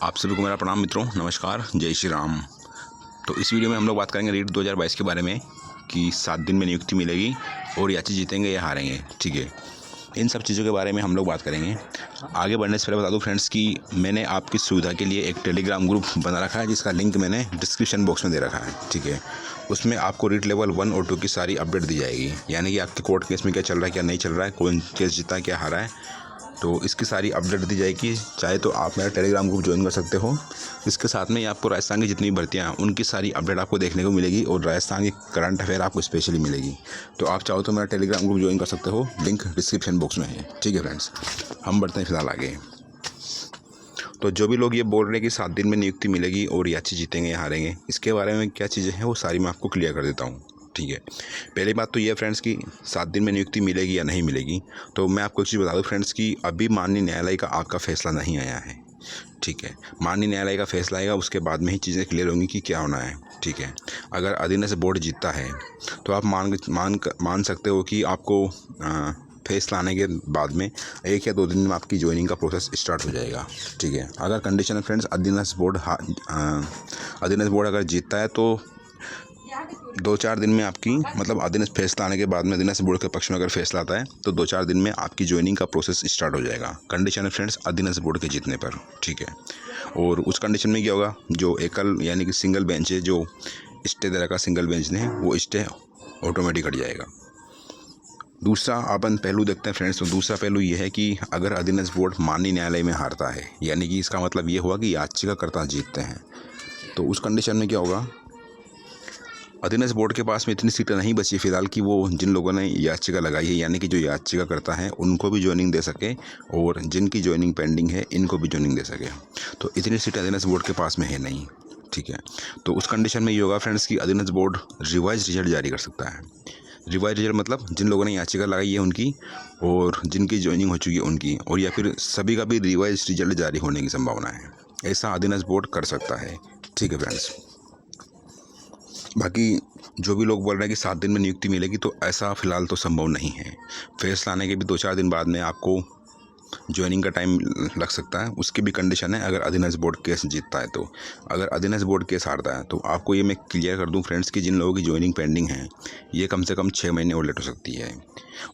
आप सभी को मेरा प्रणाम मित्रों, नमस्कार, जय श्री राम। तो इस वीडियो में हम लोग बात करेंगे रीट 2022 के बारे में कि 7 दिन में नियुक्ति मिलेगी और याची जीतेंगे या हारेंगे। ठीक है, इन सब चीज़ों के बारे में हम लोग बात करेंगे। आगे बढ़ने से पहले बता दूं फ्रेंड्स कि मैंने आपकी सुविधा के लिए एक टेलीग्राम ग्रुप बना रखा है जिसका लिंक मैंने डिस्क्रिप्शन बॉक्स में दे रखा है। ठीक है, उसमें आपको रीट लेवल 1 और 2 की सारी अपडेट दी जाएगी, यानी कि आपके कोर्ट केस में क्या चल रहा है, क्या नहीं चल रहा है, कौन केस जीता है, क्या हारा है, तो इसकी सारी अपडेट दी जाएगी। चाहे तो आप मेरा टेलीग्राम ग्रुप ज्वाइन कर सकते हो। इसके साथ में आपको राजस्थान की जितनी भर्तियाँ हैं उनकी सारी अपडेट आपको देखने को मिलेगी और राजस्थान की करंट अफेयर आपको स्पेशली मिलेगी। तो आप चाहो तो मेरा टेलीग्राम ग्रुप ज्वाइन कर सकते हो, लिंक डिस्क्रिप्शन बॉक्स में है। ठीक है फ्रेंड्स, हम बढ़ते हैं फिलहाल आगे। तो जो भी लोग ये बोल रहे हैं कि 7 दिन में नियुक्ति मिलेगी और याची जीतेंगे या हारेंगे, इसके बारे में क्या चीज़ें हैं वो सारी मैं आपको क्लियर कर देता हूँ। ठीक है, पहली बात तो ये फ्रेंड्स कि 7 दिन में नियुक्ति मिलेगी या नहीं मिलेगी। तो मैं आपको एक चीज़ बता दूं फ्रेंड्स कि अभी माननीय न्यायालय का आपका फैसला नहीं आया है। ठीक है, माननीय न्यायालय का फैसला आएगा, उसके बाद में ही चीज़ें क्लियर होंगी कि क्या होना है। ठीक है, अगर अधीनस्थ बोर्ड जीतता है तो आप मान सकते हो कि आपको फैसला आने के बाद में 1 या 2 दिन में आपकी ज्वाइनिंग का प्रोसेस स्टार्ट हो जाएगा। ठीक है, अगर कंडीशन है फ्रेंड्स अधीनस्थ बोर्ड अगर जीतता है तो 2-4 दिन में आपकी मतलब अधीनस्थ फैसला आने के बाद में अधीनस्थ बोर्ड के पक्ष में अगर फैसला आता है तो 2-4 दिन में आपकी ज्वाइनिंग का प्रोसेस स्टार्ट हो जाएगा। कंडीशन है फ्रेंड्स अधीनस्थ बोर्ड के जीतने पर। ठीक है, और उस कंडीशन में क्या होगा, जो एकल यानी कि सिंगल बेंच है, जो स्टे दे रखा सिंगल बेंच ने, वो स्टे ऑटोमेटिक हट जाएगा। दूसरा अपन पहलू देखते हैं फ्रेंड्स। तो दूसरा पहलू ये है कि अगर अधीनस्थ बोर्ड माननीय न्यायालय में हारता है, यानी कि इसका मतलब ये हुआ कि याचिकाकर्ता जीतते हैं, तो उस कंडीशन में क्या होगा, अधीनस्थ बोर्ड के पास में इतनी सीटें नहीं बची फिलहाल कि वो जिन लोगों ने याचिका लगाई है, यानी कि जो याचिका करता है उनको भी ज्वाइनिंग दे सके और जिनकी ज्वाइनिंग पेंडिंग है इनको भी ज्वाइनिंग दे सके। तो इतनी सीटें अधीनस्थ बोर्ड के पास में है नहीं। ठीक है, तो उस कंडीशन में ये होगा फ्रेंड्स कि अधीनस्थ बोर्ड रिवाइज रिजल्ट जारी कर सकता है। रिवाइज रिजल्ट मतलब जिन लोगों ने याचिका लगाई है उनकी और जिनकी ज्वाइनिंग हो चुकी है उनकी, और या फिर सभी का भी रिवाइज रिजल्ट जारी होने की संभावना है। ऐसा अधीनस्थ बोर्ड कर सकता है। ठीक है फ्रेंड्स, बाकी जो भी लोग बोल रहे हैं कि 7 दिन में नियुक्ति मिलेगी, तो ऐसा फ़िलहाल तो संभव नहीं है। फैसला आने के भी 2-4 दिन बाद में आपको ज्वाइनिंग का टाइम लग सकता है। उसकी भी कंडीशन है अगर अधीनस्थ बोर्ड केस जीतता है तो। अगर अधीनस्थ बोर्ड केस हारता है तो आपको ये मैं क्लियर कर दूं फ्रेंड्स कि जिन लोगों की ज्वाइनिंग पेंडिंग है ये कम से कम 6 महीने और लेट हो सकती है।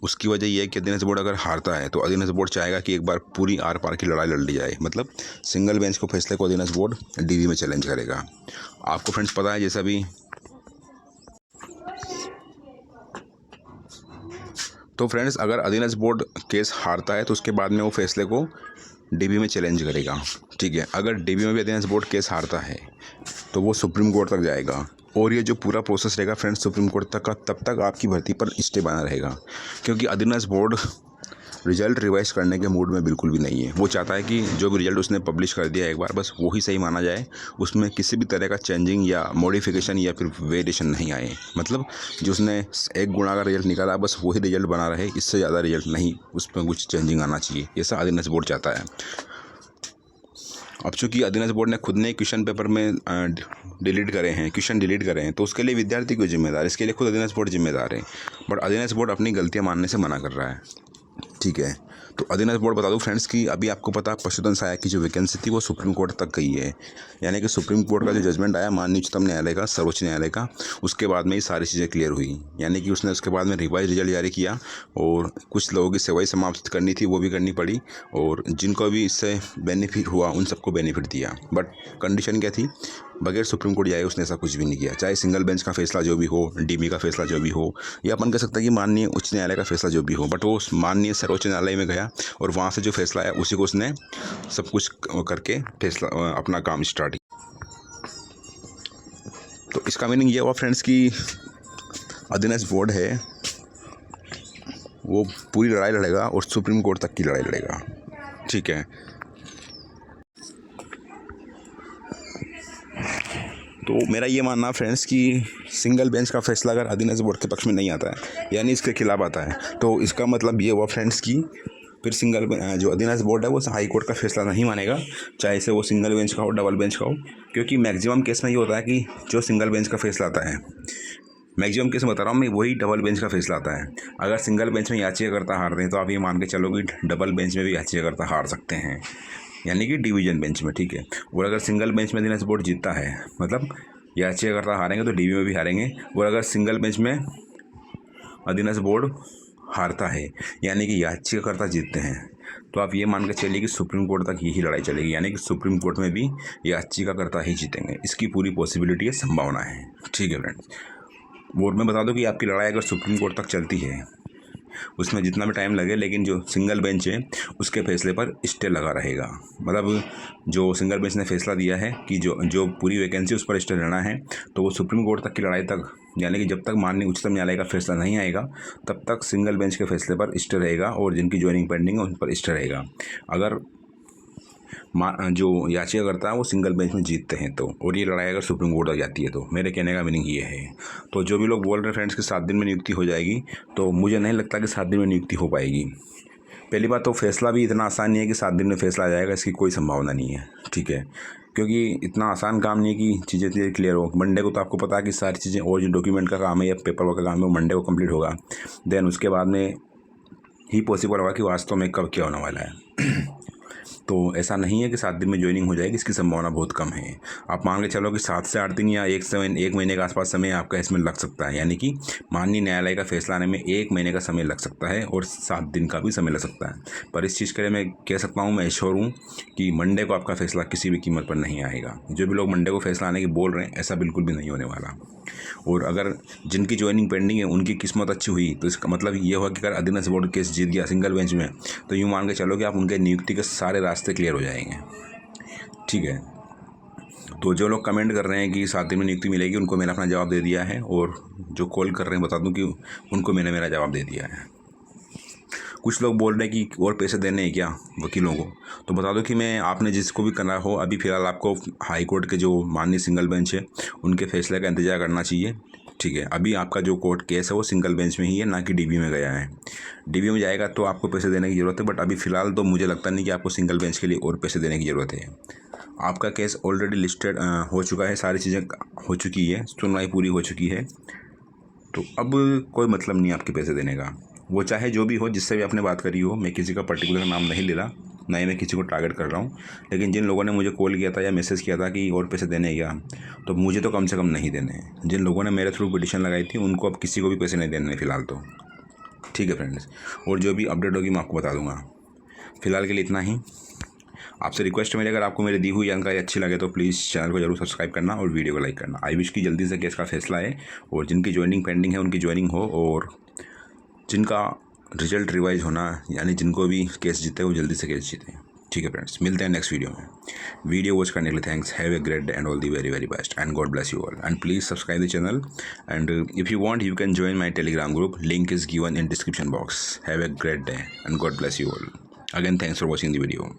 उसकी वजह यह है कि अधीनस्थ बोर्ड अगर हारता है तो अधीनस्थ बोर्ड चाहेगा कि एक बार पूरी आर पार की लड़ाई लड़ ली जाए, मतलब सिंगल बेंच को फैसले को अधीनस्थ बोर्ड DV में चैलेंज करेगा। आपको फ्रेंड्स पता है, जैसा भी तो फ्रेंड्स अगर अधीनस्थ बोर्ड केस हारता है तो उसके बाद में वो फैसले को DV में चैलेंज करेगा। ठीक है, अगर DV में भी अधीनस्थ बोर्ड केस हारता है तो वो सुप्रीम कोर्ट तक जाएगा, और ये जो पूरा प्रोसेस रहेगा फ्रेंड्स सुप्रीम कोर्ट तक का, तब तक आपकी भर्ती पर स्टे बना रहेगा, क्योंकि अधीनस्थ बोर्ड रिजल्ट रिवाइज करने के मूड में बिल्कुल भी नहीं है। वो चाहता है कि जो भी रिजल्ट उसने पब्लिश कर दिया एक बार बस वो ही सही माना जाए, उसमें किसी भी तरह का चेंजिंग या मॉडिफिकेशन या फिर वेरिएशन नहीं आए। मतलब जो उसने 1 गुणा का रिजल्ट निकाला बस वही रिजल्ट बना रहे, इससे ज़्यादा रिजल्ट नहीं, उसमें कुछ चेंजिंग आना चाहिए, ऐसा अधीनस्थ बोर्ड चाहता है। अब चूँकि अधीनस्थ बोर्ड ने खुद ने क्वेश्चन पेपर में क्वेश्चन डिलीट करे हैं, तो उसके लिए विद्यार्थी क्यों जिम्मेदार है, इसके लिए खुद अधीनस्थ बोर्ड जिम्मेदार है। बट अधीनस्थ बोर्ड अपनी गलतियाँ मानने से मना कर रहा है। ठीक है, तो अधीनस्थ बोर्ड बता दूं फ्रेंड्स कि अभी आपको पता पशुधन सहायक की जो वैकेंसी थी वो सुप्रीम कोर्ट तक गई है, यानी कि सुप्रीम कोर्ट का जो जजमेंट आया माननीय उच्चतम न्यायालय का, सर्वोच्च न्यायालय का, उसके बाद में ही सारी चीज़ें क्लियर हुई। यानी कि उसने उसके बाद में रिवाइज रिजल्ट जारी किया और कुछ लोगों की सेवाएं समाप्त करनी थी वो भी करनी पड़ी, और जिनको भी इससे बेनिफिट हुआ उन सबको बेनिफिट दिया। बट कंडीशन क्या थी, बगैर सुप्रीम कोर्ट जाए उसने ऐसा कुछ भी नहीं किया। चाहे सिंगल बेंच का फैसला जो भी हो, DV का फैसला जो भी हो, या अपन कह सकते हैं कि माननीय उच्च न्यायालय का फैसला जो भी हो, बट वो माननीय सर्वोच्च न्यायालय में गया और वहाँ से जो फैसला आया उसी को उसने सब कुछ करके फैसला अपना काम स्टार्ट किया। तो इसका मीनिंग ये हुआ फ्रेंड्स कि अधीनस्थ बोर्ड है वो पूरी लड़ाई लड़ेगा और सुप्रीम कोर्ट तक की लड़ाई लड़ेगा। ठीक है, तो मेरा ये मानना फ्रेंड्स कि सिंगल बेंच का फैसला अगर अधीनस्थ बोर्ड के पक्ष में नहीं आता है, यानी इसके खिलाफ आता है, तो इसका मतलब ये हुआ फ्रेंड्स कि फिर जो अधीनस्थ बोर्ड है वो हाई कोर्ट का फैसला नहीं मानेगा, चाहे से वो सिंगल बेंच का हो, डबल बेंच का हो, क्योंकि मैक्सिमम केस में ये होता है कि जो सिंगल बेंच का फैसला आता है, मैक्सिमम केस में बता रहा हूँ मैं, वही डबल बेंच का फैसला आता है। अगर सिंगल बेंच में याचिकाकर्ता हारते हैं तो आप ये मान के चलो कि डबल बेंच में भी याचिकाकर्ता हार सकते हैं। यानी कि डिवीजन बेंच में, ठीक है। और अगर सिंगल बेंच में अधीनस्थ बोर्ड जीतता है, मतलब याचिकाकर्ता हारेंगे तो डीबी में भी हारेंगे। और अगर सिंगल बेंच में अधीनस्थ बोर्ड हारता है, यानी कि याचिकाकर्ता जीतते हैं, तो आप ये मान के चलिए कि सुप्रीम कोर्ट तक यही लड़ाई चलेगी, यानी कि सुप्रीम कोर्ट में भी याचिकाकर्ता ही जीतेंगे। इसकी पूरी पॉसिबिलिटी है, संभावना है, ठीक है फ्रेंड्स। और मैं बता दूं कि आपकी लड़ाई अगर सुप्रीम कोर्ट तक चलती है, उसमें जितना भी टाइम लगे, लेकिन जो सिंगल बेंच है उसके फैसले पर स्टे लगा रहेगा। मतलब जो सिंगल बेंच ने फैसला दिया है कि जो पूरी वैकेंसी उस पर स्टे रहना है, तो वो सुप्रीम कोर्ट तक की लड़ाई तक, यानी कि जब तक माननीय उच्चतम न्यायालय का फैसला नहीं आएगा तब तक सिंगल बेंच के फैसले पर स्टे रहेगा, और जिनकी ज्वाइनिंग पेंडिंग है उन पर स्टे रहेगा। अगर जो याचिकाकर्ता है वो सिंगल बेंच में जीतते हैं तो, और ये लड़ाई अगर सुप्रीम कोर्ट तक जाती है तो, मेरे कहने का मीनिंग ये है। तो जो भी लोग बोल रहे हैं फ्रेंड्स कि 7 दिन में नियुक्ति हो जाएगी, तो मुझे नहीं लगता कि 7 दिन में नियुक्ति हो पाएगी। पहली बात तो फैसला भी इतना आसान नहीं है कि 7 दिन में फैसला आ जाएगा, इसकी कोई संभावना नहीं है, ठीक है। क्योंकि इतना आसान काम नहीं है कि चीज़ें क्लियर हो। मंडे को तो आपको पता है कि सारी चीज़ें, और जो डॉक्यूमेंट का काम है या पेपर वर्क का काम है वो मंडे को कंप्लीट होगा। देन उसके बाद में ही पॉसिबल होगा कि वास्तव में कब क्या होने वाला है। तो ऐसा नहीं है कि 7 दिन में ज्वाइनिंग हो जाएगी, इसकी संभावना बहुत कम है। आप मान के चलो कि 7 से 8 दिन या 1 महीने के आसपास समय आपका इसमें लग सकता है, यानी कि माननीय न्यायालय का फैसला आने में 1 महीने का समय लग सकता है और 7 दिन का भी समय लग सकता है। पर इस चीज़ के लिए मैं कह सकता हूँ, मैं श्योर हूँ कि मंडे को आपका फैसला किसी भी कीमत पर नहीं आएगा। जो भी लोग मंडे को फैसला आने की बोल रहे हैं, ऐसा बिल्कुल भी नहीं होने वाला। और अगर जिनकी ज्वाइनिंग पेंडिंग है उनकी किस्मत अच्छी हुई, तो इसका मतलब ये हुआ कि अगर अधीनस्थ बोर्ड केस जीत गया सिंगल बेंच में, तो यूँ मान के चलो कि आप उनके नियुक्ति के सारे रास्ते क्लियर हो जाएंगे, ठीक है। तो जो लोग कमेंट कर रहे हैं कि 7 दिन में नियुक्ति मिलेगी, उनको मैंने अपना जवाब दे दिया है। और जो कॉल कर रहे हैं, बता दूं कि उनको मैंने मेरा जवाब दे दिया है। कुछ लोग बोल रहे हैं कि और पैसे देने हैं क्या वकीलों को, तो बता दो कि मैं, आपने जिसको भी करना हो, अभी फ़िलहाल आपको हाई कोर्ट के जो माननीय सिंगल बेंच है उनके फैसले का इंतजार करना चाहिए, ठीक है। अभी आपका जो कोर्ट केस है वो सिंगल बेंच में ही है, ना कि डीबी में गया है। डीबी में जाएगा तो आपको पैसे देने की ज़रूरत है, बट अभी फ़िलहाल तो मुझे लगता नहीं कि आपको सिंगल बेंच के लिए और पैसे देने की ज़रूरत है। आपका केस ऑलरेडी लिस्टेड हो चुका है, सारी चीज़ें हो चुकी है, सुनवाई पूरी हो चुकी है, तो अब कोई मतलब नहीं आपके पैसे देने का। वो चाहे जो भी हो, जिससे भी आपने बात करी हो, मैं किसी का पर्टिकुलर नाम नहीं ले रहा, ना ही मैं किसी को टारगेट कर रहा हूँ, लेकिन जिन लोगों ने मुझे कॉल किया था या मैसेज किया था कि और पैसे देने क्या, तो मुझे तो कम से कम नहीं देने हैं। जिन लोगों ने मेरे थ्रू पिटीशन लगाई थी उनको अब किसी को भी पैसे नहीं देने फ़िलहाल तो, ठीक है फ्रेंड्स। और जो भी अपडेट होगी मैं आपको बता दूँगा। फ़िलहाल के लिए इतना ही। आपसे रिक्वेस्ट है मेरी, अगर आपको मेरी दी हुई जानकारी अच्छी लगे तो प्लीज़ चैनल को जरूर सब्सक्राइब करना और वीडियो को लाइक करना। आई विश की जल्दी से केस का फैसला है, और जिनकी ज्वाइनिंग पेंडिंग है उनकी ज्वाइनिंग हो, और जिनका रिजल्ट रिवाइज होना, यानी जिनको भी केस जीते वो जल्दी से केस जीते, ठीक है फ्रेंड्स। मिलते हैं नेक्स्ट वीडियो में। वीडियो वॉच करने के लिए thanks. Have a great day and all the very very best and God bless you all, and please subscribe the channel, and if you want you can join my telegram group, link is given in description box. Have a great day and God bless you all. Again, thanks for watching the video.